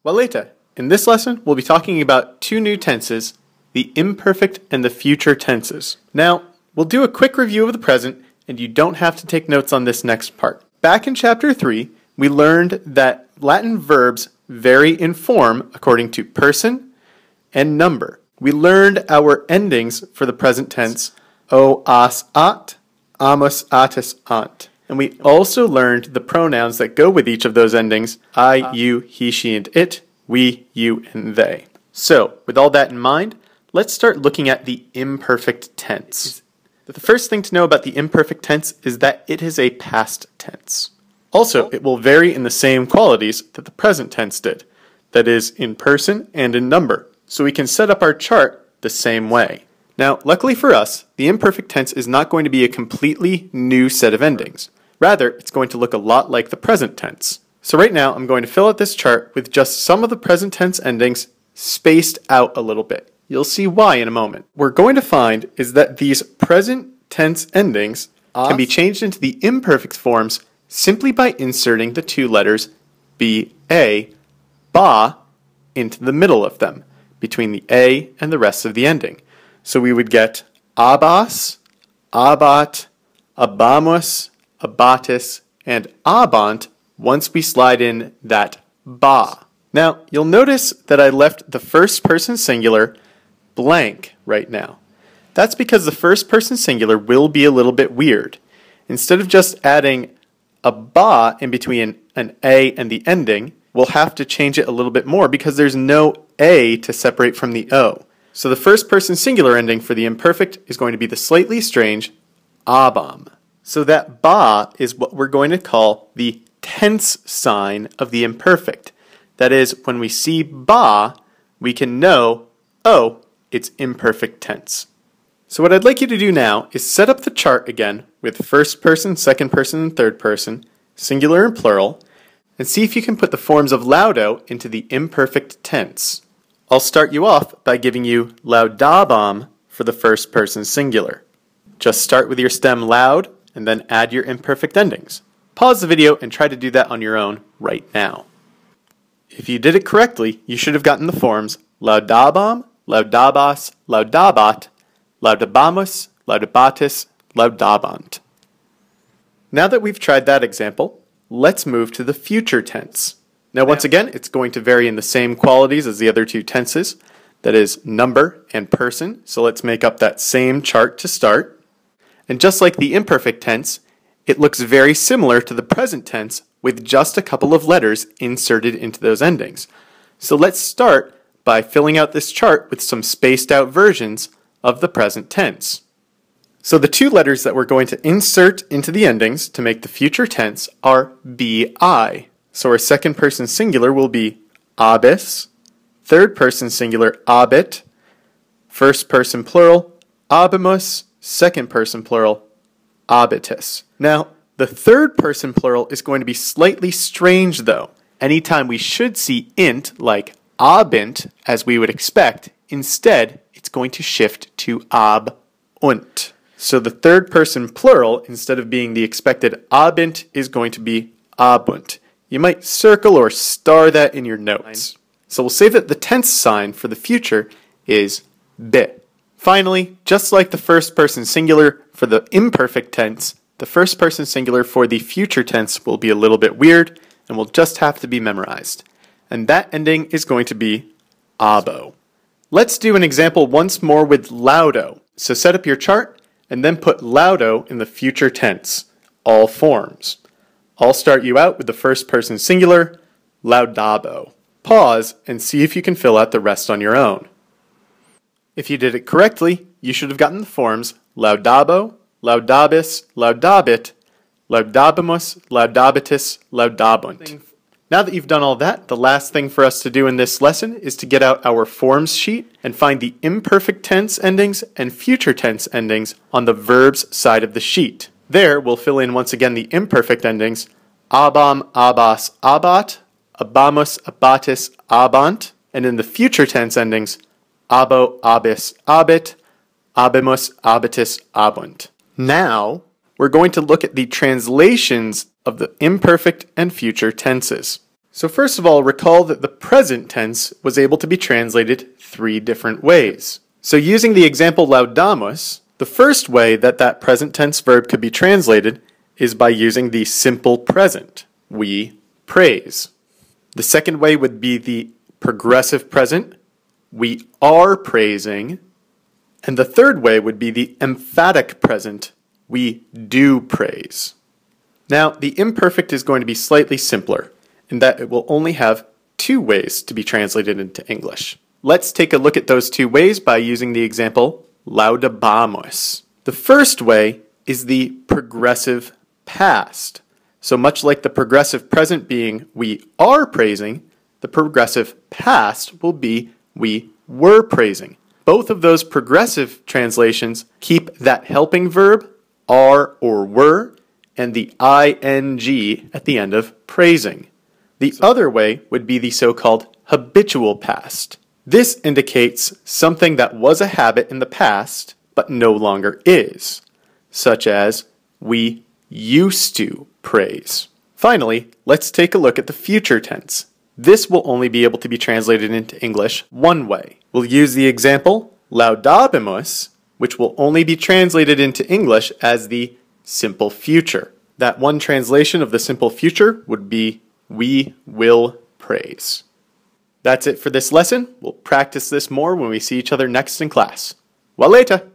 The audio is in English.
Waleta. In this lesson, we'll be talking about two new tenses, the imperfect and the future tenses. Now, we'll do a quick review of the present, and you don't have to take notes on this next part. Back in Chapter 3, we learned that Latin verbs vary in form according to person and number. We learned our endings for the present tense, o, as, at, amos, atis, ant. And we also learned the pronouns that go with each of those endings, I, you, he, she, and it, we, you, and they. So, with all that in mind, let's start looking at the imperfect tense. The first thing to know about the imperfect tense is that it is a past tense. Also, it will vary in the same qualities that the present tense did, that is, in person and in number. So we can set up our chart the same way. Now, luckily for us, the imperfect tense is not going to be a completely new set of endings. Rather, it's going to look a lot like the present tense. So right now, I'm going to fill out this chart with just some of the present tense endings spaced out a little bit. You'll see why in a moment. What we're going to find is that these present tense endings can be changed into the imperfect forms simply by inserting the two letters ba, ba, into the middle of them, between the a and the rest of the ending. So we would get abas, abat, abamos, abatis, and abant once we slide in that ba. Now, you'll notice that I left the first person singular blank right now. That's because the first person singular will be a little bit weird. Instead of just adding a ba in between an a and the ending, we'll have to change it a little bit more because there's no a to separate from the o. So the first person singular ending for the imperfect is going to be the slightly strange abam. So that ba is what we're going to call the tense sign of the imperfect. That is, when we see ba, we can know, oh, it's imperfect tense. So what I'd like you to do now is set up the chart again with first person, second person, and third person, singular and plural, and see if you can put the forms of laudo into the imperfect tense. I'll start you off by giving you laudabam for the first person singular. Just start with your stem loud and then add your imperfect endings. Pause the video and try to do that on your own right now. If you did it correctly, you should have gotten the forms laudabam, laudabas, laudabat, laudabamus, laudabatis, laudabant. Now that we've tried that example, let's move to the future tense. Now once again, it's going to vary in the same qualities as the other two tenses, that is number and person, so let's make up that same chart to start. And just like the imperfect tense, it looks very similar to the present tense with just a couple of letters inserted into those endings. So let's start by filling out this chart with some spaced out versions of the present tense. So the two letters that we're going to insert into the endings to make the future tense are bi. So our second person singular will be abis, third person singular abit, first person plural abimus, second person plural abitus. Now, the third person plural is going to be slightly strange though. Anytime we should see int like abint, as we would expect, instead it's going to shift to abunt. So the third person plural, instead of being the expected abint, is going to be abunt. You might circle or star that in your notes. So we'll say that the tense sign for the future is be. Finally, just like the first person singular for the imperfect tense, the first person singular for the future tense will be a little bit weird and will just have to be memorized. And that ending is going to be abo. Let's do an example once more with laudo. So set up your chart and then put laudo in the future tense, all forms. I'll start you out with the first person singular, laudabo. Pause and see if you can fill out the rest on your own. If you did it correctly, you should have gotten the forms laudabo, laudabis, laudabit, laudabimus, laudabitus, laudabunt. Now that you've done all that, the last thing for us to do in this lesson is to get out our forms sheet and find the imperfect tense endings and future tense endings on the verbs side of the sheet. There, we'll fill in once again the imperfect endings, abam, abas, abat, abamus, abatis, abant, and in the future tense endings, abo, abis, abit, abimus, abitus, abunt. Now, we're going to look at the translations of the imperfect and future tenses. So first of all, recall that the present tense was able to be translated 3 different ways. So using the example laudamus, the first way that present tense verb could be translated is by using the simple present. We praise. The second way would be the progressive present. We are praising. And the third way would be the emphatic present. We do praise. Now, the imperfect is going to be slightly simpler in that it will only have 2 ways to be translated into English. Let's take a look at those 2 ways by using the example laudabamus. The first way is the progressive past. So much like the progressive present being we are praising, the progressive past will be we were praising. Both of those progressive translations keep that helping verb, are or were, and the ing at the end of praising. The other way would be the so-called habitual past. This indicates something that was a habit in the past, but no longer is, such as we used to praise. Finally, let's take a look at the future tense. This will only be able to be translated into English one way. We'll use the example laudabimus, which will only be translated into English as the simple future. That one translation of the simple future would be we will praise. That's it for this lesson. We'll practice this more when we see each other next in class. Well, later.